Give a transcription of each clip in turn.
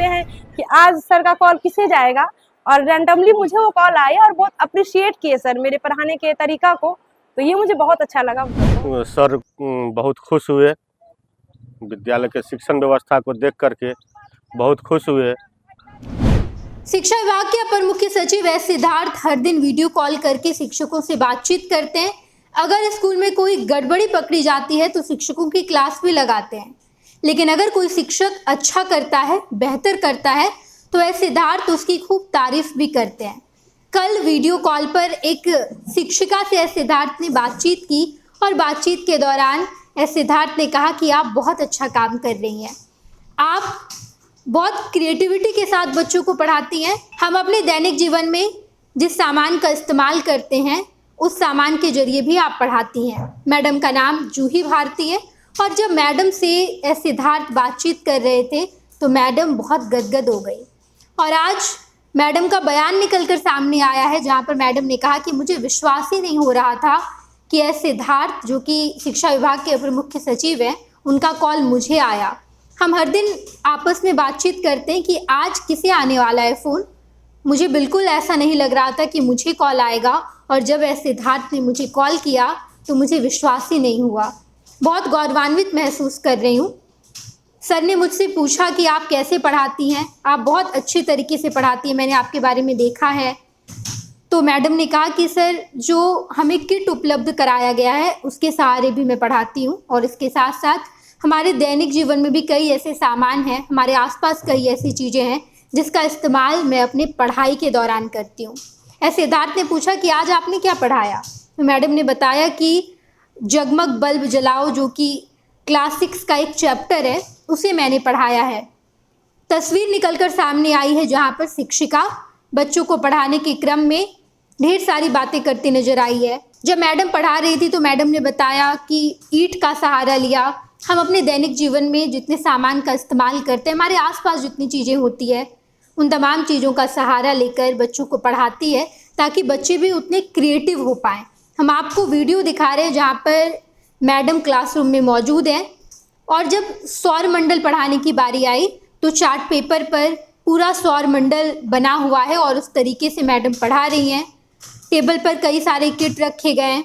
हैं कि आज सर का कॉल किसे जाएगा, और रैंडमली मुझे वो कॉल आया और बहुत अप्रिशिएट किए सर मेरे पढ़ाने के तरीका को, तो ये मुझे बहुत अच्छा लगा। सर बहुत खुश हुए, विद्यालय के शिक्षण व्यवस्था को देख करके बहुत खुश हुए। शिक्षा विभाग के अपर मुख्य सचिव एस सिद्धार्थ हर दिन वीडियो कॉल करके शिक्षकों से बातचीत करते हैं। अगर स्कूल में कोई गड़बड़ी पकड़ी जाती है तो शिक्षकों की क्लास भी लगाते हैं, लेकिन अगर कोई शिक्षक अच्छा करता है, बेहतर करता है, तो एस सिद्धार्थ उसकी खूब तारीफ भी करते हैं। कल वीडियो कॉल पर एक शिक्षिका से एस सिद्धार्थ ने बातचीत की और बातचीत के दौरान एस सिद्धार्थ ने कहा कि आप बहुत अच्छा काम कर रही हैं, आप बहुत क्रिएटिविटी के साथ बच्चों को पढ़ाती हैं। हम अपने दैनिक जीवन में जिस सामान का इस्तेमाल करते हैं उस सामान के जरिए भी आप पढ़ाती हैं। मैडम का नाम जूही भारती है और जब मैडम से एस सिद्धार्थ बातचीत कर रहे थे तो मैडम बहुत गदगद हो गई और आज मैडम का बयान निकलकर सामने आया है, जहां पर मैडम ने कहा कि मुझे विश्वास ही नहीं हो रहा था कि एस सिद्धार्थ जो कि शिक्षा विभाग के अपर मुख्य सचिव हैं, उनका कॉल मुझे आया। हम हर दिन आपस में बातचीत करते हैं कि आज किसे आने वाला है फ़ोन। मुझे बिल्कुल ऐसा नहीं लग रहा था कि मुझे कॉल आएगा, और जब एस सिद्धार्थ ने मुझे कॉल किया तो मुझे विश्वास ही नहीं हुआ। बहुत गौरवान्वित महसूस कर रही हूँ। सर ने मुझसे पूछा कि आप कैसे पढ़ाती हैं, आप बहुत अच्छे तरीके से पढ़ाती हैं, मैंने आपके बारे में देखा है। तो मैडम ने कहा कि सर जो हमें किट उपलब्ध कराया गया है उसके सहारे भी मैं पढ़ाती हूँ, और इसके साथ साथ हमारे दैनिक जीवन में भी कई ऐसे सामान हैं, हमारे आसपास कई ऐसी चीज़ें हैं जिसका इस्तेमाल मैं अपने पढ़ाई के दौरान करती हूँ। एस सिद्धार्थ ने पूछा कि आज आपने क्या पढ़ाया, तो मैडम ने बताया कि जगमग बल्ब जलाओ, जो कि क्लास 6 का एक चैप्टर है, उसे मैंने पढ़ाया है। तस्वीर निकलकर सामने आई है जहाँ पर शिक्षिका बच्चों को पढ़ाने के क्रम में ढेर सारी बातें करती नजर आई है। जब मैडम पढ़ा रही थी तो मैडम ने बताया कि ईंट का सहारा लिया। हम अपने दैनिक जीवन में जितने सामान का इस्तेमाल करते हैं, हमारे आसपास जितनी चीज़ें होती है, उन तमाम चीज़ों का सहारा लेकर बच्चों को पढ़ाती है ताकि बच्चे भी उतने क्रिएटिव हो पाएँ। हम आपको वीडियो दिखा रहे हैं जहाँ पर मैडम क्लासरूम में मौजूद हैं, और जब सौर मंडल पढ़ाने की बारी आई तो चार्ट पेपर पर पूरा सौर मंडल बना हुआ है और उस तरीके से मैडम पढ़ा रही हैं। टेबल पर कई सारे किट रखे गए हैं,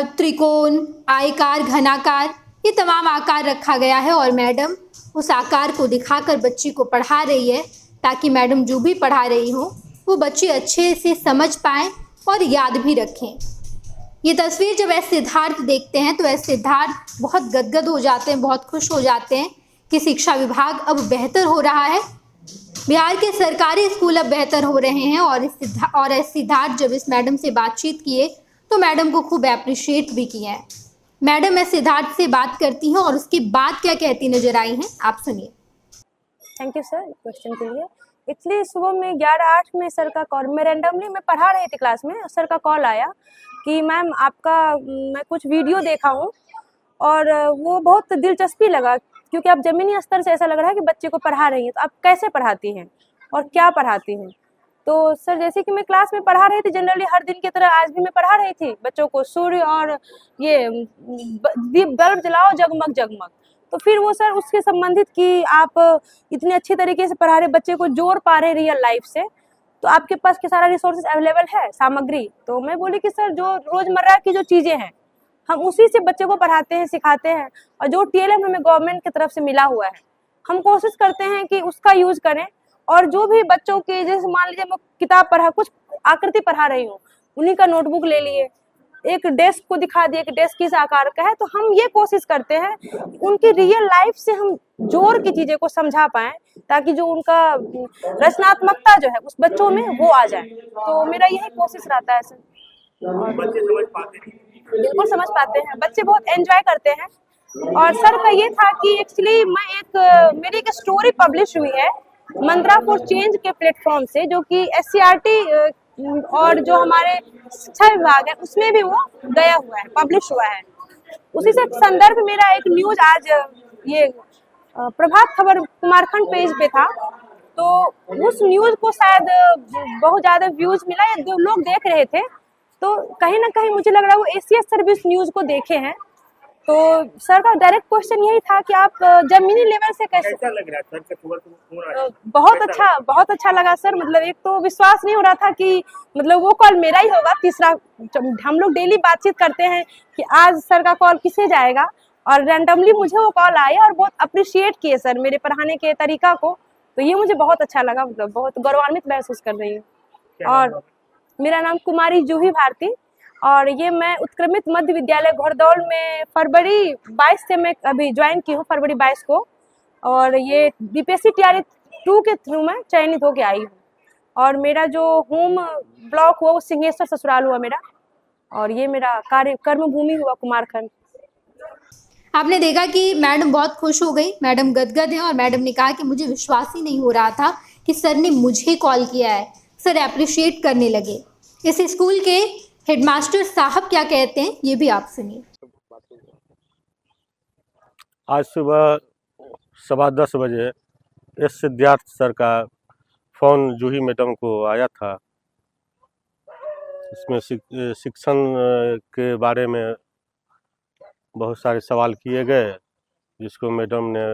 त्रिकोण, आयकार, घनाकार, ये तमाम आकार रखा गया है, और मैडम उस आकार को दिखाकर बच्ची को पढ़ा रही है ताकि मैडम जो भी पढ़ा रही हो वो बच्चे अच्छे से समझ पाएँ और याद भी रखें। ये तस्वीर जब एस सिद्धार्थ देखते हैं तो एस सिद्धार्थ बहुत गदगद हो जाते हैं, बहुत खुश हो जाते हैं कि शिक्षा विभाग अब बेहतर हो रहा है, बिहार के सरकारी स्कूल अब बेहतर हो रहे हैं। और एस सिद्धार्थ जब इस मैडम से बातचीत किए तो मैडम को खूब अप्रिशिएट भी किया है। मैडम एस सिद्धार्थ से बात करती हैं और उसके बाद क्या कहती नजर आई हैं, आप सुनिए। थैंक यू सर क्वेश्चन के लिए। एक्चुअली सुबह में 11:08 में सर का कॉल, मैं रैंडमली मैं पढ़ा रही थी क्लास में, सर का कॉल आया कि मैम आपका मैं कुछ वीडियो देखा हूँ और वो बहुत दिलचस्पी लगा, क्योंकि आप ज़मीनी स्तर से ऐसा लग रहा है कि बच्चे को पढ़ा रही हैं, तो आप कैसे पढ़ाती हैं और क्या पढ़ाती हैं। तो सर जैसे कि मैं क्लास में पढ़ा रही थी जनरली हर दिन की तरह, आज भी मैं पढ़ा रही थी बच्चों को सूर्य और ये बल्ब जलाओ जगमग जगमग। तो फिर वो सर उसके संबंधित कि आप इतने अच्छे तरीके से पढ़ा रहे, बच्चे को जोड़ पा रहे रियल लाइफ से, तो आपके पास के सारा रिसोर्सेज अवेलेबल है, सामग्री। तो मैं बोली कि सर जो रोज़मर्रा की जो चीज़ें हैं हम उसी से बच्चे को पढ़ाते हैं, सिखाते हैं, और जो TLM हमें गवर्नमेंट की तरफ से मिला हुआ है हम कोशिश करते हैं कि उसका यूज़ करें। और जो भी बच्चों के, जैसे मान लीजिए मैं किताब पढ़ा, कुछ आकृति पढ़ा रही हूँ, उन्हीं का नोटबुक ले लिए, एक डेस्क को दिखा दिए कि डेस्क किस आकार का है, तो हम ये कोशिश करते हैं उनकी रियल लाइफ से हम जोड़ की चीज़ें को समझा पाएँ, ताकि जो उनका रचनात्मकता जो है उस बच्चों में वो आ जाए। तो मेरा यही कोशिश रहता है सर। बच्चे समझ पाते हैं? बिल्कुल समझ पाते हैं, बच्चे बहुत एंजॉय करते हैं। और सर का ये था कि एक्चुअली मेरी एक स्टोरी पब्लिश हुई है मंत्रा फॉर चेंज के प्लेटफॉर्म से, जो कि SCRT और जो हमारे शिक्षा विभाग है उसमें भी वो गया हुआ है, पब्लिश हुआ है। उसी से संदर्भ मेरा एक न्यूज आज ये प्रभात खबर कुमारखंड पेज पे था, तो उस न्यूज को शायद बहुत ज्यादा व्यूज मिला या जो लोग देख रहे थे, तो कहीं ना कहीं मुझे लग रहा है वो ACS सर्विस न्यूज को देखे हैं। तो सर का डायरेक्ट क्वेश्चन यही था कि आप जमीनी लेवल से कैसे। कैसा लग रहा है सर का सुबह बहुत अच्छा लगा सर। मतलब एक तो विश्वास नहीं हो रहा था कि मतलब वो कॉल मेरा ही होगा। तीसरा, हम लोग डेली बातचीत करते हैं कि आज सर का कॉल किसे जाएगा, और रैंडमली मुझे वो कॉल आया और बहुत अप्रिशिएट किए सर मेरे पढ़ाने के तरीका को। तो ये मुझे बहुत अच्छा लगा, मतलब बहुत गौरवान्वित महसूस कर रही हूँ। और मेरा नाम कुमारी जूही भारती, और ये मैं उत्क्रमित मध्य विद्यालय घोड़दौड़ में फरवरी 22 से मैं अभी ज्वाइन की हूँ, फरवरी 22 को। और ये बीपीएससी टीआरई 2 के थ्रू मैं चयनित होके आई हूँ। और मेरा जो होम ब्लॉक हुआ वो सिंहेश्वर ससुराल हुआ मेरा, और ये मेरा कर्म भूमि हुआ कुमारखंड। आपने देखा कि मैडम बहुत खुश हो गई, मैडम गदगद हैं, और मैडम ने कहा कि मुझे विश्वास ही नहीं हो रहा था कि सर ने मुझे कॉल किया है। सर अप्रिशिएट करने लगे। इस स्कूल के हेडमास्टर साहब क्या कहते हैं ये भी आप सुनिए। आज सुबह 10:15 बजे एस सिद्धार्थ सर का फ़ोन जूही मैडम को आया था। इसमें शिक्षण के बारे में बहुत सारे सवाल किए गए, जिसको मैडम ने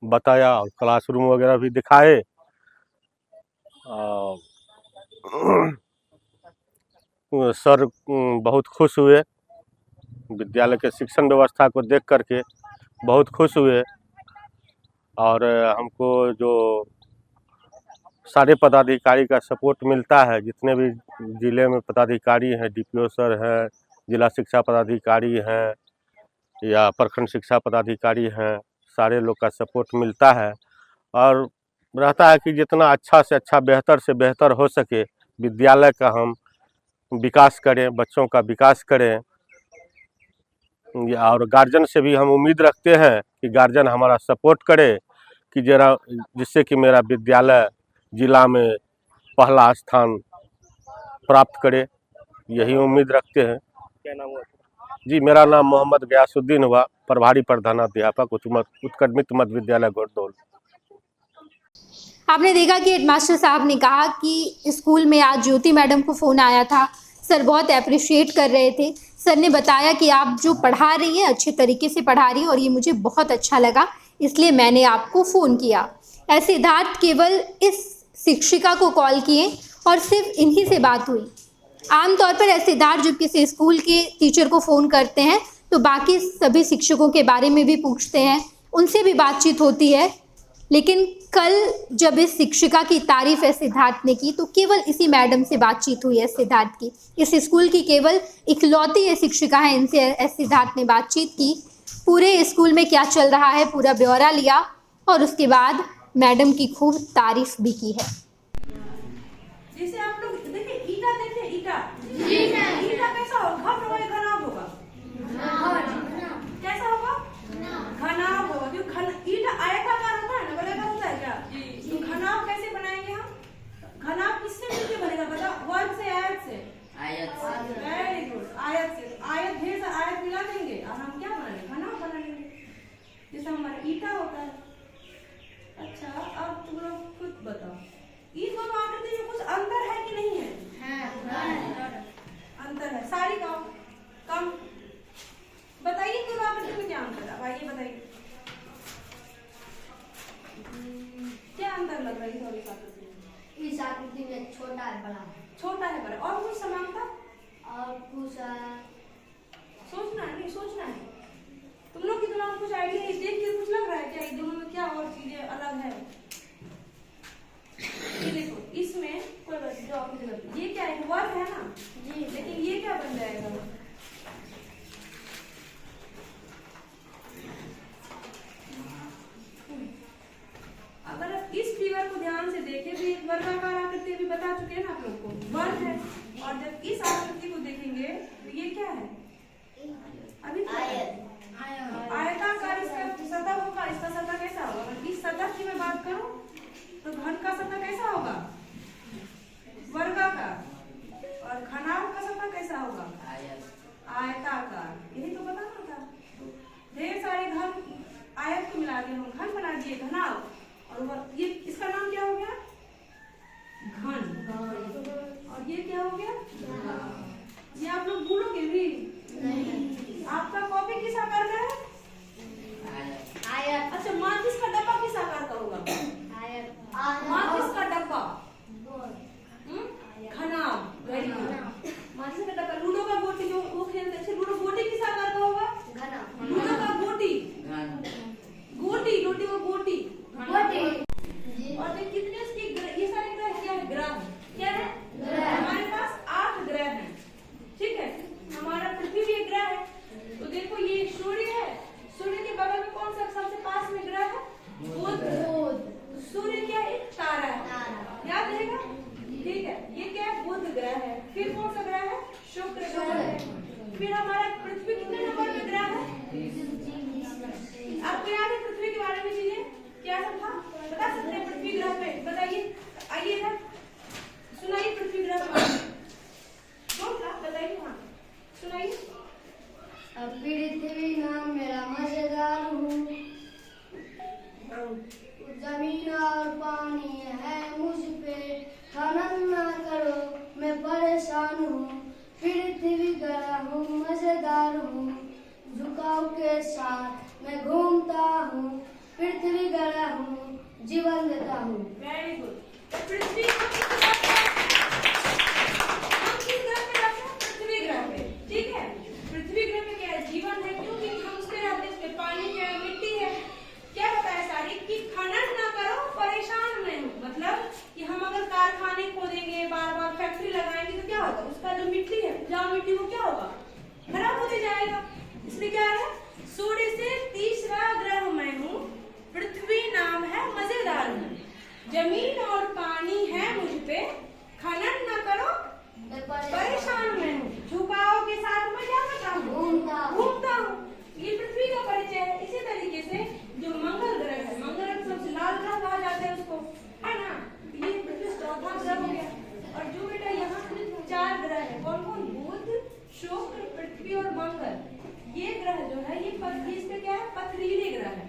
बताया और क्लासरूम वगैरह भी दिखाए। सर बहुत खुश हुए, विद्यालय के शिक्षण व्यवस्था को देख करके बहुत खुश हुए। और हमको जो सारे पदाधिकारी का सपोर्ट मिलता है, जितने भी ज़िले में पदाधिकारी हैं, डीपीओ सर हैं, जिला शिक्षा पदाधिकारी हैं या प्रखंड शिक्षा पदाधिकारी हैं, सारे लोग का सपोर्ट मिलता है। और रहता है कि जितना अच्छा से अच्छा, बेहतर से बेहतर हो सके विद्यालय का हम विकास करें, बच्चों का विकास करें। और गार्जियन से भी हम उम्मीद रखते हैं कि गार्जियन हमारा सपोर्ट करे कि जिससे कि मेरा विद्यालय जिला में पहला स्थान प्राप्त करे, यही उम्मीद रखते हैं। क्या नाम हुआ? जी, मेरा नाम मोहम्मद गयासुद्दीन हुआ, प्रभारी प्रधानाध्यापक उत्क्रमित मध्य विद्यालय घोड़दौड़। आपने देखा कि हेडमास्टर साहब ने कहा कि स्कूल में आज ज्योति मैडम को फ़ोन आया था, सर बहुत अप्रिशिएट कर रहे थे। सर ने बताया कि आप जो पढ़ा रही हैं अच्छे तरीके से पढ़ा रही हैं और ये मुझे बहुत अच्छा लगा, इसलिए मैंने आपको फ़ोन किया। ऐसे सिद्धार्थ केवल इस शिक्षिका को कॉल किए और सिर्फ इन्हीं से बात हुई। आमतौर पर ऐसे सिद्धार्थ जब किसी स्कूल के टीचर को फ़ोन करते हैं तो बाकी सभी शिक्षकों के बारे में भी पूछते हैं, उनसे भी बातचीत होती है। लेकिन कल जब इस शिक्षिका की तारीफ एस सिद्धार्थ ने की तो केवल इसी मैडम से बातचीत हुई एस सिद्धार्थ की। इस स्कूल की केवल इकलौती ये शिक्षिका है, इनसे एस सिद्धार्थ ने बातचीत की, पूरे स्कूल में क्या चल रहा है पूरा ब्यौरा लिया और उसके बाद मैडम की खूब तारीफ भी की है। जैसे आप लोग देखिए ईटा, देखिए ईटा, ईटा कैसा होगा? घनाभ होगा। कैसा होगा? घनाभ होगा, क्योंकि ईटा आयताकार होता है ना, गोलाकार होता है क्या? तो घनाभ कैसे बनाएंगे हम? घनाभ किससे मिलके बनेगा बता? वर्ग से, आयत से? वेरी गुड, आयत से। आयत ढेर सा आयत मिला देंगे और हम क्या बनाएंगे? घनाभ बना लेंगे, जैसा हमारा ईटा होता है। अच्छा, अब तुम लोग खुद बताओ, इन दोनों आकृति में कुछ अंतर है कि नहीं है? अंतर है। सारी कम बताइए, इन दोनों आकृति में क्या अंतर है? आइए बताइए, क्या अंतर लग रहा है थोड़ी आकृति में? इस आकृति में छोटा है, बड़ा है। छोटा है, बड़ा। और कुछ समानता? और कुछ सोचना है, नहीं सोचना है। तुम लोग की दिमाग में कुछ आइडिया है, देख के कुछ लग रहा है क्या इन दोनों में क्या और चीजें अलग है? ये देखो, इसमें कोई बात नहीं, ये क्या है? वर्ग है ना जी, लेकिन ये क्या बन जाएगा? अगर आप इस फिगर को ध्यान से देखें तो एक वर्गाकार आकृति भी बता चुके हैं ना आप लोग को, वर्ग है। और जब इस आकृति को देखेंगे तो ये क्या है? अभी आयताकार इसका सतह होगा। इसका सतह कैसा होगा? इस सतह की मैं बात करूं तो घन का सतह कैसा होगा? वर्गाकार। और घनाभ का सतह कैसा होगा? आयताकार। यही तो बताना था। ढेर सारे घन आयत को मिला के हम घन बना दिए, घनाभ। और ये इसका नाम क्या हो गया? घन। और ये क्या हो गया? ये आप लोग भूलोगे भी नहीं। आपका कॉपी किस आकार का है? अच्छा, माचिस का डब्बा किस आकार का होगा? माचिस का डब्बा खनाम, वेरी गुड। माचिस का डब्बा। लूडो का गोटी जो वो खेलते थे, लूडो गोटी किस आकार का होगा? लूडो का गोटी, गोटी, लोटी वो गोटी। और देख कितने इसकी ये सारे ग्रह क्या है? ग्रह क्या है? हमारे पास 8 ग्रह हैं, ठीक है। हमारा पृथ्वी भी एक ग्रह है। तो देखो ये सूर्य है, सूर्य के बगल में कौन सा सबसे पास में ग्रह है? बुध। सूर्य क्या है? एक तारा है, याद रहेगा, ठीक है। ये क्या है? बुध ग्रह है। फिर कौन सा ग्रह है? शुक्र ग्रह है। फिर हमारा पृथ्वी कितने नंबर पे ग्रह है? आपको याद है पृथ्वी के बारे में चीजें क्या सब था? बता सकते हैं पृथ्वी ग्रह पे? बताइए, आइए इधर सुनाइए पृथ्वी ग्रह पे कौन था? बताइए, हाँ सुनाइए। पृथ्वी नाम मेरा मजेदार हूँ, जमीन और पानी है मुझ पे, खनन ना करो मैं परेशान हूँ, पृथ्वी ग्रह हूँ मजेदार हूँ, झुकाव के साथ मैं घूमता हूँ, पृथ्वी ग्रह हूँ जीवन देता हूँ। Very good. पृथ्वी हम किस ग्रह पे रहते हैं? पृथ्वी ग्रह पे, ठीक है। पृथ्वी ग्रह में क्या है? जीवन है, क्योंकि हम उस पे रहते हैं, उस पे पानी है, मिट्टी है। क्या बताया सारी कि खनन ना करो परेशान मैं हूँ, मतलब कि हम अगर कारखाने खोदेंगे, बार बार फैक्ट्री लगाएंगे तो क्या होगा? उसका जो मिट्टी है, उपजाऊ मिट्टी, वो क्या होगा? खराब होते जाएगा। इसलिए क्या है? सूर्य से तीसरा ग्रह मैं हूँ, पृथ्वी नाम है मजेदार हूँ, जमीन और पानी है मुझ पे, खनन न करो परेशान मैं हूँ, झुकाव के साथ मैं क्या करता हूँ? घूमता हूँ। ये पृथ्वी का परिचय है। इसी तरीके से जो मंगल ग्रह है, मंगल ग्रह सबसे लाल ग्रह कहा जाता है उसको, है ना। ये पृथ्वी चौथा ग्रह हो गया। और जो बेटा यहाँ 4 ग्रह है, कौन कौन? बुध, शुक्र, पृथ्वी और मंगल। ये ग्रह जो है ये इस पे क्या है? पथरीले ग्रह है।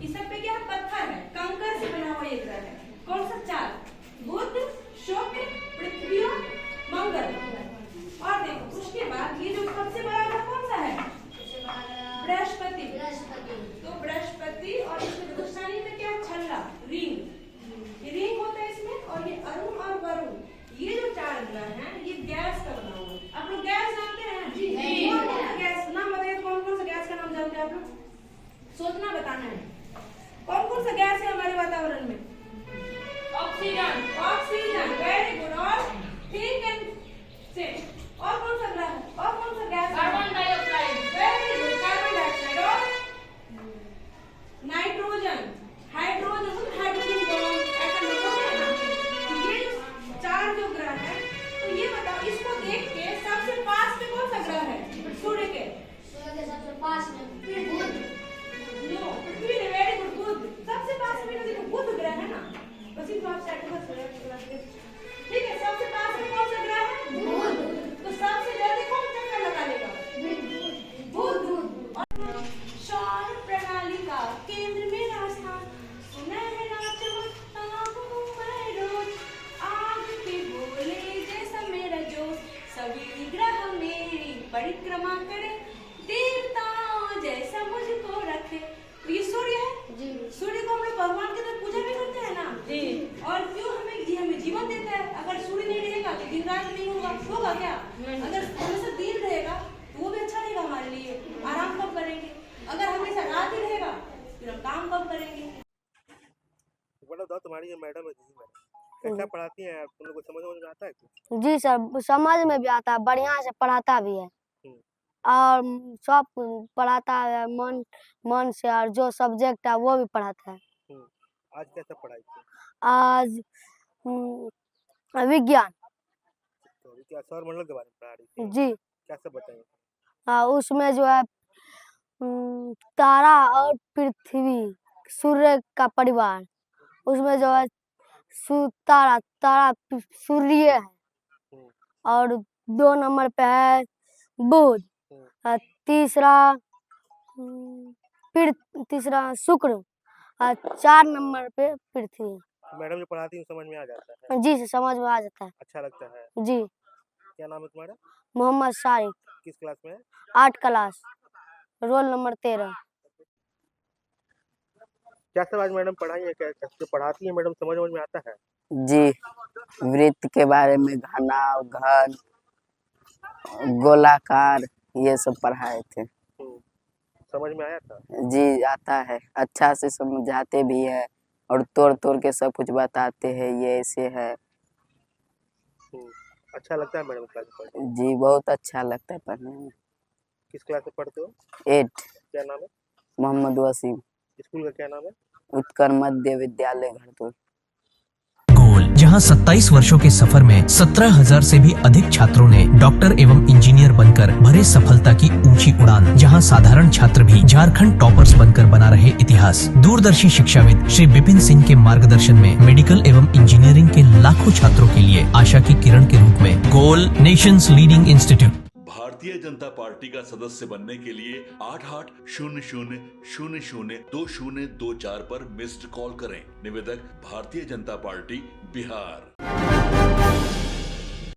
इस सब पे क्या है? पत्थर है, कंकड़ से बना हुआ ये ग्रह है। कौन सा? 4, बुध, शुक्र, पृथ्वी और मंगल। और देखो उसके बाद ये जो सबसे बड़ा ग्रह कौन सा है? बृहस्पति। तो बृहस्पति, और इसमें दुष्टानी में क्या? छल्ला, रिंग। ये रिंग होता है इसमें। और ये अरुण और वरुण, ये जो 4 ग्रह हैं ये गैस का बना हुआ है। आप लोग गैस जानते हैं? जी। कौन कौन सा गैस नाम बताइए? कौन कौन सा गैस का नाम जानते हैं आप लोग? सोचना, बताना है। कौन कौन सा गैस है हमारे वातावरण में? Oxygen, oxygen, very good. और थिंक एंड से, और कौन सा ग्रह है? और कौन सा gas? Carbon dioxide, very good, carbon dioxide. और nitrogen, hydrogen, hydrogen bond, atom होते हैं ना। ये 4 जो ग्रह है, तो ये बताओ, इसको देख के सबसे पास में कौन सा ग्रह है? सूर्य के सबसे पास में बुध। नो, पृथ्वी ने, वेरी गुड, बुध सबसे पास में। देखो बुध ग्रह है ना, बस इस बात से ठीक है। सबसे पास में कौन सा ग्रह है? बुध। तो सबसे जल्दी कौन चक्कर लगा लेगा? बुध। और सौर प्रणाली का केंद्र में स्थान, सुनहरा चमकता हूँ मैं रोज, आग के गोले जैसा मेरा जोश, सभी ग्रह मेरी परिक्रमा करे, देवताओं जैसा मुझको रखे। तो ये सूर्य है जी। सूर्य को हम लोग भगवान की तरह पूजा भी करते हैं ना जी। और क्यों? हमें जीवन देता है। अगर सूर्य नहीं रहेगा तो दिन रात नहीं होगा क्या? अगर हमेशा दिन रहेगा तो वो भी अच्छा रहेगा हमारे लिए। आराम कब करेंगे? अगर हमेशा रात ही रहेगा फिर हम काम कब करेंगे? बताओ, तुम्हारी ये मैडम है, कैसा पढ़ाती हैं आप? तुम लोग को समझ में आता है? जी सर, समझ में भी आता है, बढ़िया से पढ़ाता भी है और सब पढ़ाता है मन से, और जो सब्जेक्ट है वो भी पढ़ाता है। आज कैसा पढ़ाई थी? आज विज्ञान। तो क्या सौरमंडल के बारे में पढ़ा रही थी? जी। कैसे बताइए? उसमें जो है तारा और पृथ्वी, सूर्य का परिवार, उसमें जो है तारा सूर्य है, और 2 नंबर पे है बुध, तीसरा शुक्र, और 4 नंबर पे पृथ्वी। मैडम जो पढ़ाती है समझ में आ जाता है? जी, समझ में आ जाता है। अच्छा लगता है जी। क्या नाम है तुम्हारा? मोहम्मद सारिक। किस क्लास में है? 8 क्लास, रोल नंबर 13। क्या सब आज मैडम पढ़ाई है, क्या जो पढ़ाती है मैडम समझ में आता है? जी, वृत्त के बारे में घनाव, घन, गोलाकार ये सब पढ़ाए थे। समझ में आया था? जी आता है, अच्छा से समझाते भी है और तोड़ तोड़ के सब कुछ बताते हैं, ये ऐसे है। अच्छा लगता है मैडम क्लास में पढ़ने? जी बहुत अच्छा लगता है पढ़ने में। किस क्लास में पढ़ते हो? 8 क्या नाम है? मोहम्मद वसीम, स्कूल का क्या नाम है? उत्कर मध्य विद्यालय घरतोड़। गोल, जहां 27 वर्षों के सफर में 17,000 से भी अधिक छात्रों ने डॉक्टर एवं इंजीनियर बनकर भरे सफलता की ऊंची उड़ान, जहां साधारण छात्र भी झारखंड टॉपर्स बनकर बना रहे इतिहास। दूरदर्शी शिक्षाविद श्री विपिन सिंह के मार्गदर्शन में मेडिकल एवं इंजीनियरिंग के लाखों छात्रों के लिए आशा की किरण के रूप में गोल Nations leading institute. Bharatiya Janata party का सदस्य बनने के लिए 8800002024 पर मिस्ड कॉल करें। निवेदक भारतीय जनता पार्टी बिहार।